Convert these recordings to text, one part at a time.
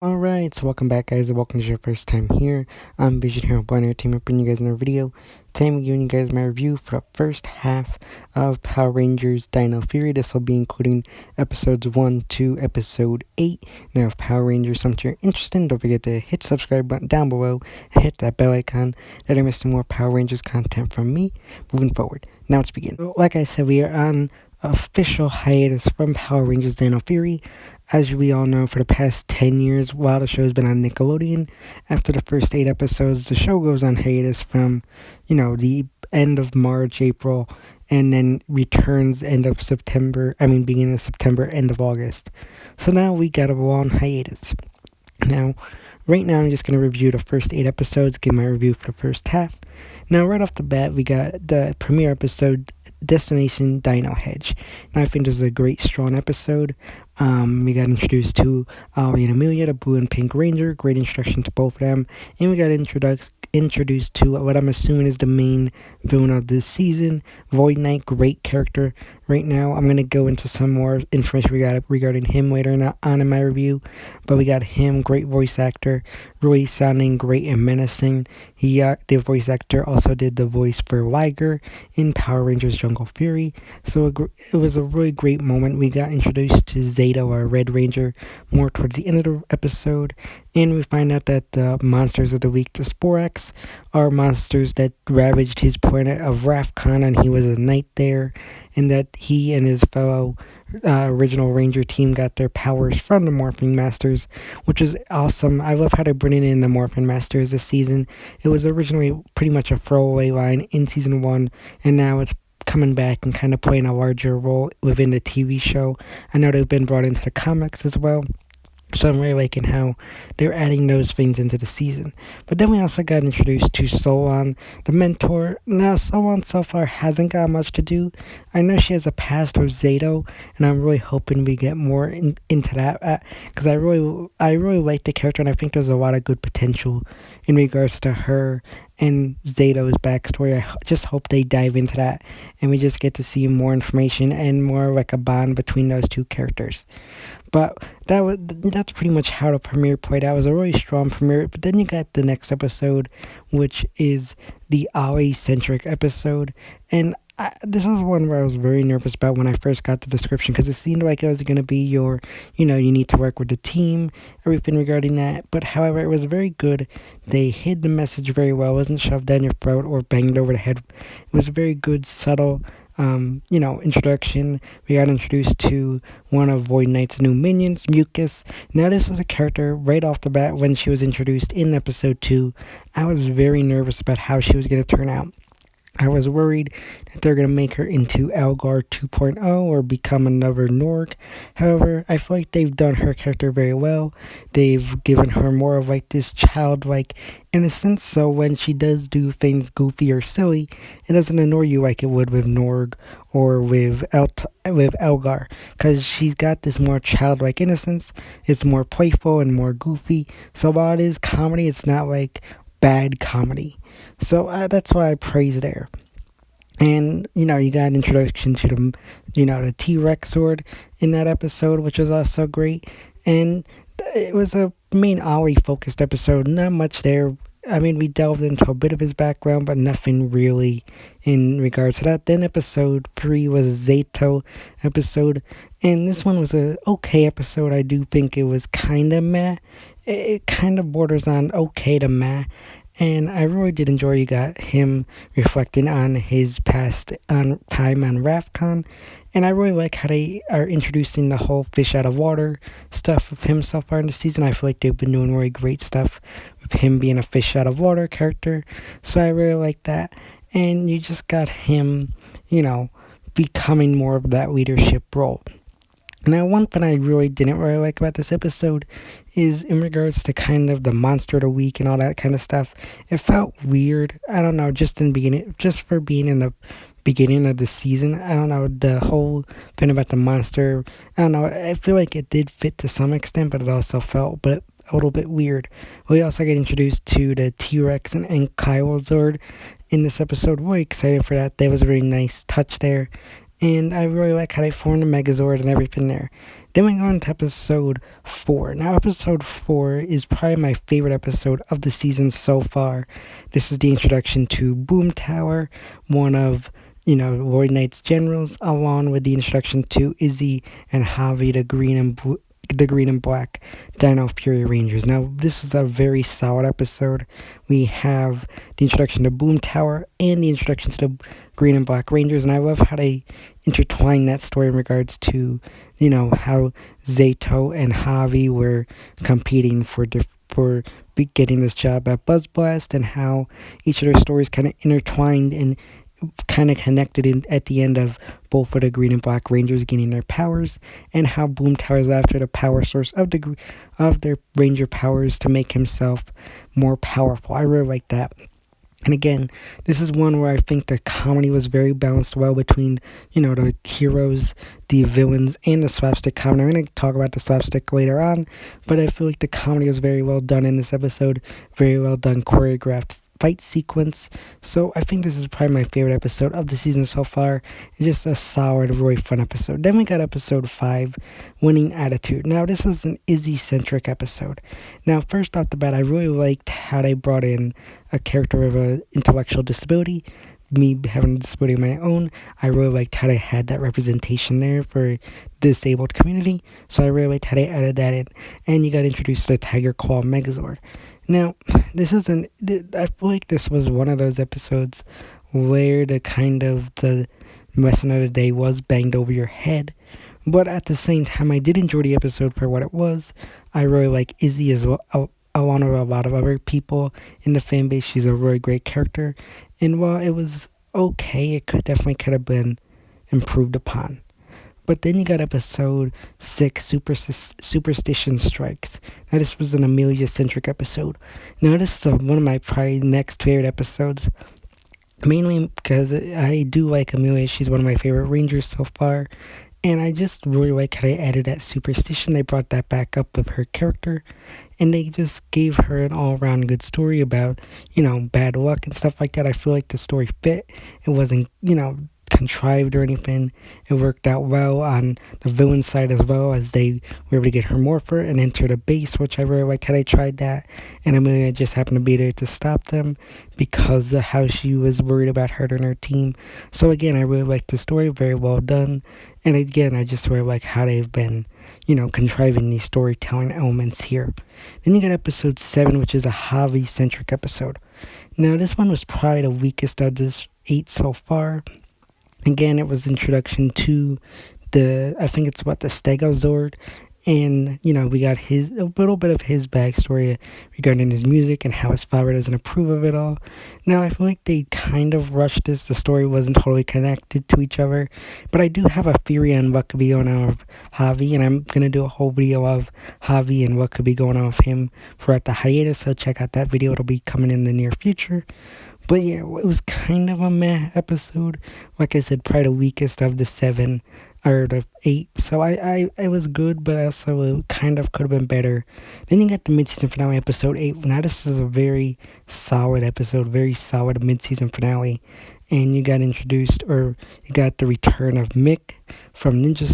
Alright, so welcome back guys, and welcome to your first time here. I'm Vision Hero Blind Entertainment, bringing you guys another video. Today I'm giving you guys my review for the first half of Power Rangers Dino Fury. This will be including episodes 1 to episode 8. Now if Power Rangers something you're interested in, don't forget to hit the subscribe button down below and hit that bell icon that you're missing more Power Rangers content from me moving forward. Now let's begin. Like I said, we are on official hiatus from Power Rangers Dino Fury. As we all know, for the past 10 years, while the show's been on Nickelodeon, after the first 8 episodes, the show goes on hiatus from, the end of March, April, and then returns beginning of September, end of August. So now we got a long hiatus. Now, right now I'm just going to review the first 8 episodes, give my review for the first half. Now, right off the bat, we got the premiere episode, Destination Dino Hedge. Now, I think this is a great, strong episode. We got introduced to Ali and Amelia, the Blue and Pink Ranger. Great introduction to both of them. And we got introduced to what I'm assuming is the main villain of this season, Void Knight. Great character. Right now, I'm going to go into some more information regarding him later on in my review. But we got him, great voice actor, really sounding great and menacing. The voice actor also did the voice for Liger in Power Rangers Jungle Fury. So it was a really great moment. We got introduced to Zeto, our Red Ranger, more towards the end of the episode. And we find out that the monsters of the week, the Sporax, are monsters that ravaged his planet of Rafcon, and he was a knight there, and that he and his fellow original Ranger team got their powers from the Morphing Masters, which is awesome. I love how they're bringing in the Morphing Masters this season. It was originally pretty much a throwaway line in season 1, and now it's coming back and kind of playing a larger role within the TV show. I know they've been brought into the comics as well. So I'm really liking how they're adding those things into the season. But then we also got introduced to Solon, the mentor. Now, Solon so far hasn't got much to do. I know she has a past with Zeto, and I'm really hoping we get more into that. Because I really like the character, and I think there's a lot of good potential in regards to her and Zeto's backstory. I just hope they dive into that, and we just get to see more information and more like a bond between those two characters. But that's pretty much how the premiere played out. It was a really strong premiere. But then you got the next episode, which is the Ali-centric episode. And this is one where I was very nervous about when I first got the description, because it seemed like it was going to be your, you need to work with the team, everything regarding that. But however, it was very good. They hid the message very well. It wasn't shoved down your throat or banged over the head. It was a very good, subtle introduction. We got introduced to one of Void Knight's new minions, Mucus. Now, this was a character right off the bat when she was introduced in episode 2. I was very nervous about how she was going to turn out. I was worried that they're going to make her into Algar 2.0 or become another Norg. However, I feel like they've done her character very well. They've given her more of like this childlike innocence, so when she does do things goofy or silly, it doesn't annoy you like it would with Norg or with Algar, because she's got this more childlike innocence. It's more playful and more goofy. So while it is comedy, it's not like bad comedy. So that's what I praise there. And, you got an introduction to the T-Rex sword in that episode, which was also great. And it was a main Ali-focused episode. Not much there. I mean, we delved into a bit of his background, but nothing really in regards to that. Then episode 3 was a Zeto episode. And this one was a okay episode. I do think it was kind of meh. It kind of borders on okay to meh. And I really did enjoy. You got him reflecting on his past time on Rafcon. And I really like how they are introducing the whole fish out of water stuff with him so far in the season. I feel like they've been doing really great stuff with him being a fish out of water character. So I really like that. And you just got him, becoming more of that leadership role. Now, one thing I really didn't really like about this episode is in regards to kind of the monster of the week and all that kind of stuff. It felt weird. I don't know, just for being in the beginning of the season. I don't know, the whole thing about the monster. I don't know. I feel like it did fit to some extent, but it also felt a little bit weird. We also get introduced to the T-Rex and Megazord in this episode. Really excited for that. That was a very nice touch there. and I really like how they formed the Megazord and everything there. Then we go on to episode 4. Now, episode 4 is probably my favorite episode of the season so far. This is the introduction to Boomtower, one of Void Knight's generals, along with the introduction to Izzy and Javi, the green and black Dino Fury Rangers. Now, this was a very solid episode. We have the introduction to Boomtower and the introduction to the green and black Rangers, and I love how they intertwine that story in regards to, how Zeto and Javi were competing for getting this job at Buzz Blast, and how each of their stories kind of intertwined and kind of connected in at the end of both of the green and black Rangers gaining their powers, and how Boomtower is after the power source of their Ranger powers to make himself more powerful. I really like that. And again, this is one where I think the comedy was very balanced well between, the heroes, the villains, and the slapstick comedy. I'm going to talk about the slapstick later on, but I feel like the comedy was very well done in this episode, very well done choreographed fight sequence. So I think this is probably my favorite episode of the season so far. It's just a solid, really fun episode. Then we got episode 5, Winning Attitude. Now, this was an Izzy-centric episode. Now, first off the bat, I really liked how they brought in a character with an intellectual disability. Me having a disability of my own, I really liked how they had that representation there for the disabled community. So I really liked how they added that in. And you got introduced to the Tiger Claw Megazord. Now, I feel like this was one of those episodes where the lesson of the day was banged over your head. But at the same time, I did enjoy the episode for what it was. I really like Izzy as well, along with a lot of other people in the fan base. She's a really great character. And while it was okay, it could have been improved upon. But then you got episode 6, Superstition Strikes. Now, this was an Amelia-centric episode. Now, this is one of my probably next favorite episodes. Mainly because I do like Amelia. She's one of my favorite Rangers so far. And I just really like how they added that superstition. They brought that back up with her character. And they just gave her an all-around good story about, bad luck and stuff like that. I feel like the story fit. It wasn't, contrived or anything. It worked out well on the villain side as well, as they were able to get her morpher and enter the base, which I really liked how they tried that. And Amelia just happened to be there to stop them because of how she was worried about hurting her team. So again, I really liked the story, very well done. And again, I just really like how they've been, contriving these storytelling elements here. Then you got episode 7, which is a Javi-centric episode. Now, this one was probably the weakest of this 8 so far. Again, it was introduction to the Stegozord, and, we got a little bit of his backstory regarding his music and how his father doesn't approve of it all. Now, I feel like they kind of rushed this. The story wasn't totally connected to each other, but I do have a theory on what could be going on with Javi, and I'm going to do a whole video of Javi and what could be going on with him throughout the hiatus, so check out that video. It'll be coming in the near future. But yeah, it was kind of a meh episode. Like I said, probably the weakest of the 7 or the 8. So it was good, but also it kind of could have been better. Then you got the mid-season finale, episode 8. Now this is a very solid episode, very solid mid-season finale. And you got the return of Mick from Ninja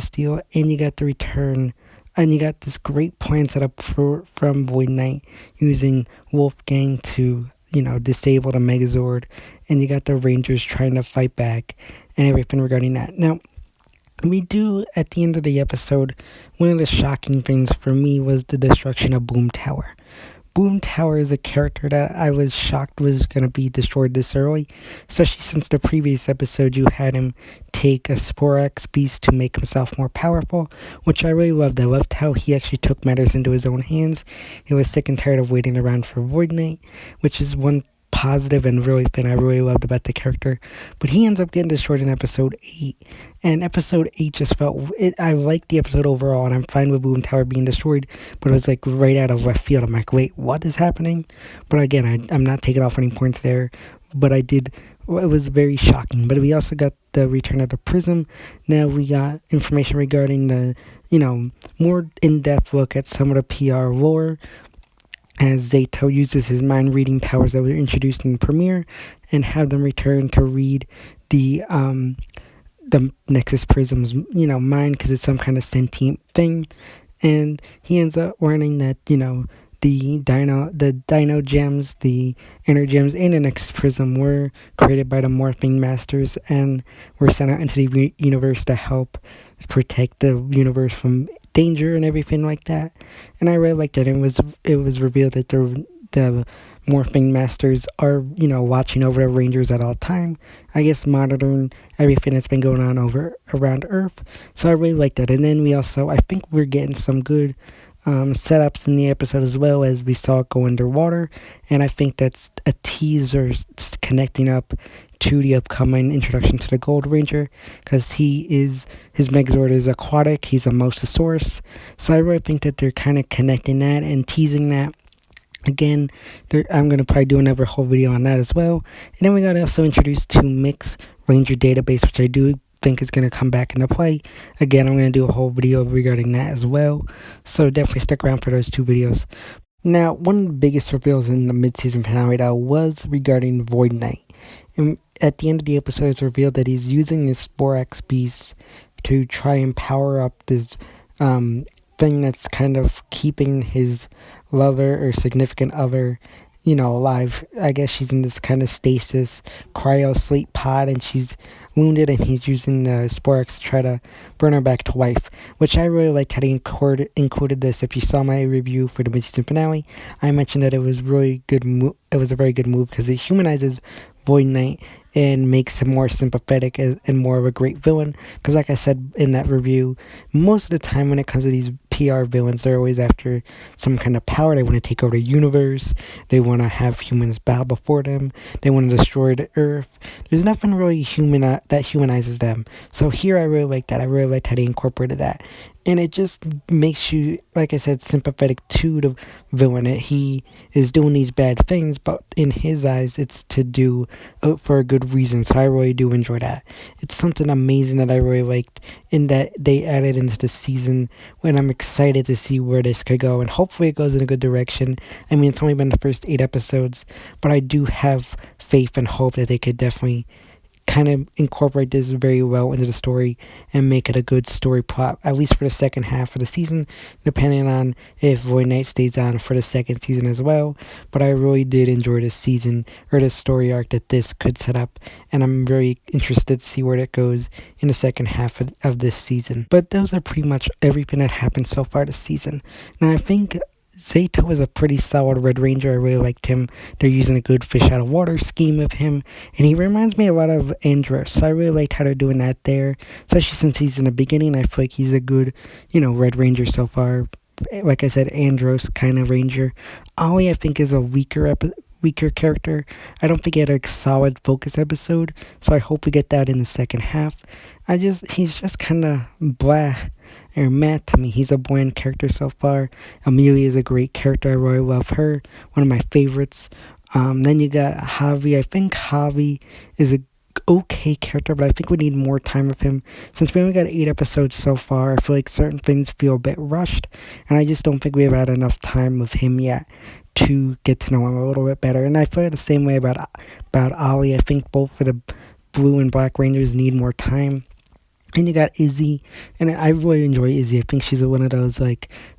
Steel, and you got the return. And you got this great plan set up from Void Knight using Wolfgang to disable the Megazord, and you got the Rangers trying to fight back and everything regarding that. Now, we do, at the end of the episode, one of the shocking things for me was the destruction of Boomtower. Boomtower is a character that I was shocked was going to be destroyed this early, especially since the previous episode you had him take a Sporax beast to make himself more powerful, which I really loved. I loved how he actually took matters into his own hands. He was sick and tired of waiting around for Void Knight, which is one positive and really thing I really loved about the character. But he ends up getting destroyed in episode 8, and episode 8 just I liked the episode overall, and I'm fine with Boomtower being destroyed, but it was like right out of left field. I'm like, wait, what is happening? But again, I'm not taking off any points there, but it was very shocking. But we also got the return of the Prism. Now we got information regarding the more in-depth look at some of the PR lore, as Zeto uses his mind-reading powers that were introduced in Premiere, and have them return to read the the Nexus Prism's, mind, because it's some kind of sentient thing. And he ends up learning that, the dino gems, the inner gems, and the Nexus Prism were created by the Morphing Masters and were sent out into the universe to help protect the universe from danger and everything like that. And I really liked it. It was revealed that the Morphing Masters are, watching over the Rangers at all time. I guess monitoring everything that's been going on over around Earth. So I really liked that. And then I think we're getting some good setups in the episode as well, as we saw it go underwater. And I think that's a teaser connecting up to the upcoming introduction to the Gold Ranger, because his Megazord is aquatic. He's a Mosasaurus. So I really think that they're kind of connecting that and teasing that. Again, I'm going to probably do another whole video on that as well. And then we got also introduced to Mix Ranger Database, which I do think is going to come back into play. Again, I'm going to do a whole video regarding that as well. So definitely stick around for those two videos. Now, one of the biggest reveals in the mid-season finale though was regarding Void Knight. And at the end of the episode, it's revealed that he's using this Sporax beast to try and power up this thing that's kind of keeping his lover or significant other, alive. I guess she's in this kind of stasis cryo sleep pod, and she's wounded, and he's using the Sporax to try to burn her back to life, which I really liked how he included this. If you saw my review for the mid-season finale, I mentioned that it was really good. It was a very good move because it humanizes Void Knight and makes him more sympathetic and more of a great villain. Because like I said in that review, most of the time when it comes to these PR villains, they're always after some kind of power. They want to take over the universe. They want to have humans bow before them. They want to destroy the earth. There's nothing really human that humanizes them. So here I really like that. I really liked how they incorporated that. And it just makes you, like I said, sympathetic to the villain. He is doing these bad things, but in his eyes, it's to do for a good reason. So I really do enjoy that. It's something amazing that I really liked, in that they added into the season, when I'm excited to see where this could go. And hopefully it goes in a good direction. I mean, it's only been the first 8 episodes, but I do have faith and hope that they could definitely kind of incorporate this very well into the story and make it a good story plot, at least for the second half of the season, depending on if Void Knight stays on for the second season as well. But I really did enjoy this season, or this story arc that this could set up, and I'm very interested to see where it goes in the second half of this season. But those are pretty much everything that happened so far this season. Now I think Zeto is a pretty solid Red Ranger. I really liked him. They're using a good fish out of water scheme of him, and he reminds me a lot of Andros. So I really liked how they're doing that there, especially since he's in the beginning. I feel like he's a good, Red Ranger so far. Like I said, Andros kind of Ranger. Ollie, I think, is a weaker character. I don't think he had a solid focus episode, so I hope we get that in the second half. He's just kind of blah or mad to me. He's a bland character so far. Amelia is a great character. I really love her. One of my favorites. Then you got Javi. I think Javi is a okay character, but I think we need more time with him. Since we only got 8 episodes so far, I feel like certain things feel a bit rushed, and I just don't think we've had enough time with him yet to get to know him a little bit better. And I feel the same way about Ollie. I think both of the Blue and Black Rangers need more time. And you got Izzy, and I really enjoy Izzy. I think she's one of those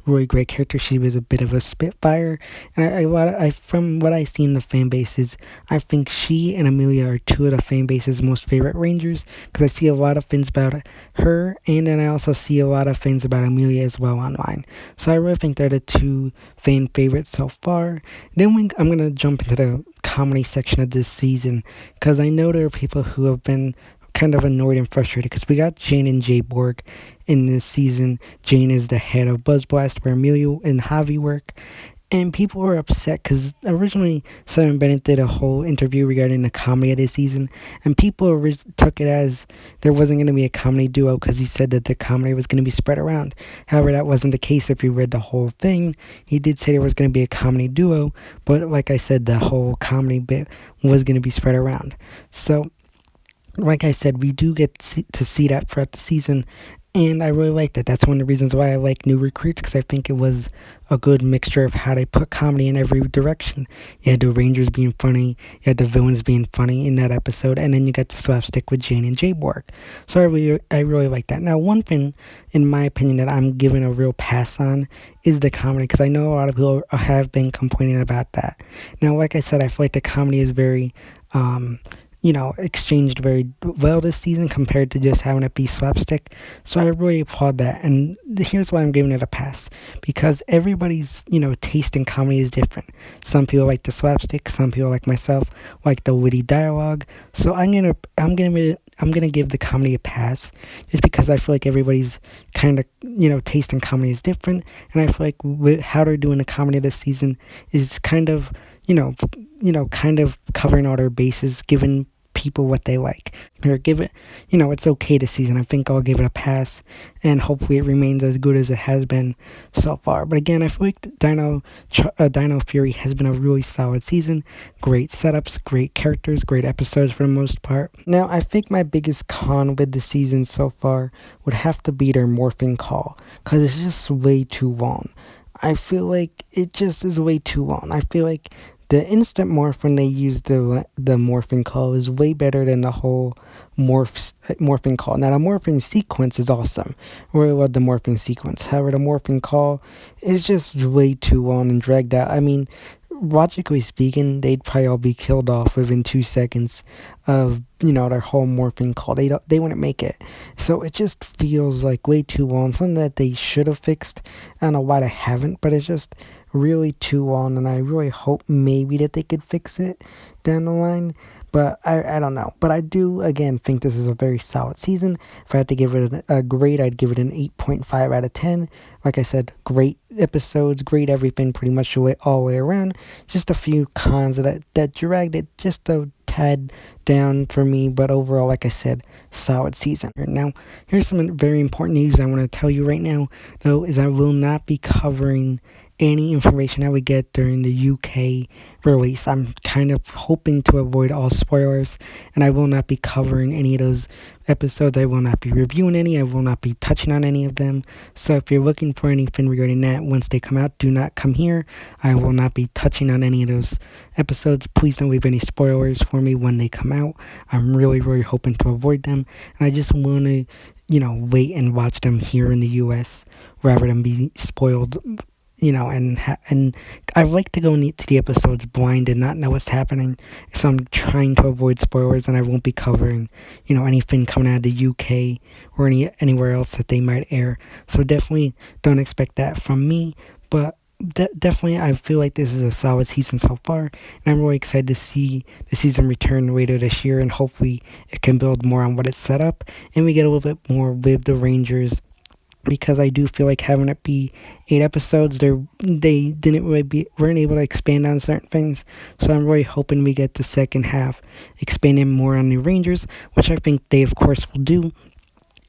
really great characters. She was a bit of a spitfire, and I from what I see in the fan bases, I think she and Amelia are 2 of the fan base's most favorite Rangers, because I see a lot of things about her, and then I also see a lot of things about Amelia as well online. So I really think they're the 2 fan favorites so far. Then I'm gonna jump into the comedy section of this season, because I know there are people who have been kind of annoyed and frustrated, because we got Jane and Jay Borg in this season. Jane is the head of Buzzblast, where Amelia and Javi work, and people were upset because originally Simon Bennett did a whole interview regarding the comedy of this season, and people took it as there wasn't going to be a comedy duo because he said that the comedy was going to be spread around. However, that wasn't the case. If you read the whole thing, he did say there was going to be a comedy duo, but like I said, the whole comedy bit was going to be spread around. So like I said, we do get to see that throughout the season, And I really liked it. That's one of the reasons why I like New Recruits, because I think it was a good mixture of how they put comedy in every direction. You had the Rangers being funny, you had the villains being funny in that episode, and then you got the slapstick with Jane and Jayborg. So I really like that. Now, one thing, in my opinion, that I'm giving a real pass on is the comedy, because I know a lot of people have been complaining about that. Now, like I said, I feel like the comedy is very exchanged very well this season compared to just having it be slapstick. So I really applaud that. And here's why I'm giving it a pass. Because everybody's, taste in comedy is different. Some people like the slapstick, some people like myself like the witty dialogue. So I'm gonna give the comedy a pass just because I feel like everybody's kind of, taste in comedy is different. And I feel like how they're doing the comedy this season is kind of, kind of covering all their bases, giving people what they like, or give it, it's okay this season. I think I'll give it a pass, and hopefully it remains as good as it has been so far. But again, I feel like Dino Fury has been a really solid season. Great setups, great characters, great episodes for the most part. Now, I think my biggest con with the season so far would have to be their morphing call, because it's just way too long. I feel like it just is way too long. I feel like the instant morph when they use the morphing call is way better than the whole morphing call. Now, the morphing sequence is awesome. I really love the morphing sequence. However, the morphing call is just way too long and dragged out. I mean, logically speaking, they'd probably all be killed off within 2 seconds of their whole morphing call. They wouldn't make it. So it just feels like way too long. Something that they should have fixed. I don't know why they haven't, but it's just really too long, and I really hope maybe that they could fix it down the line. But I don't know. But I do, again, think this is a very solid season. If I had to give it a grade, I'd give it an 8.5 out of 10. Like I said, great episodes, great everything pretty much all the way around. Just a few cons that dragged it just a tad down for me. But overall, like I said, solid season. Now, here's some very important news I want to tell you right now, though, is I will not be covering any information that we get during the UK release. I'm kind of hoping to avoid all spoilers, and I will not be covering any of those episodes. I will not be reviewing any. I will not be touching on any of them. So if you're looking for anything regarding that once they come out, do not come here. I will not be touching on any of those episodes. Please don't leave any spoilers for me when they come out. I'm really, really hoping to avoid them, and I just want to, wait and watch them here in the US rather than be spoiled. And I like to go into the episodes blind and not know what's happening. So I'm trying to avoid spoilers, and I won't be covering, anything coming out of the UK or anywhere else that they might air. So definitely don't expect that from me. But definitely, I feel like this is a solid season so far, and I'm really excited to see the season return later this year, and hopefully it can build more on what it's set up, and we get a little bit more with the Rangers. Because I do feel like having it be 8 episodes, they weren't able to expand on certain things. So I'm really hoping we get the second half expanding more on the Rangers, which I think they of course will do.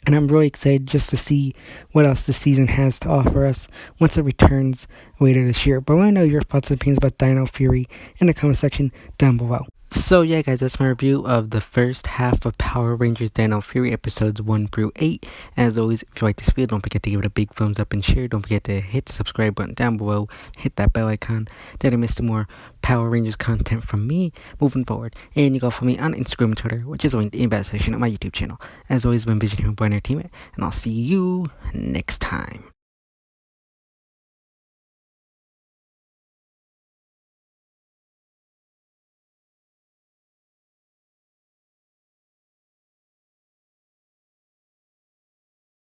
And I'm really excited just to see what else the season has to offer us once it returns later this year. But I want to know your thoughts and opinions about Dino Fury in the comment section down below. So yeah, guys, that's my review of the first half of Power Rangers Dino Fury episodes 1 through 8. As always, if you like this video, don't forget to give it a big thumbs up and share. Don't forget to hit the subscribe button down below. Hit that bell icon. Then I missed more Power Rangers content from me moving forward. And you can follow me on Instagram and Twitter, which is linked in the section of my YouTube channel. As always, I've been Vision Hero Boy Entertainment, and I'll see you next time.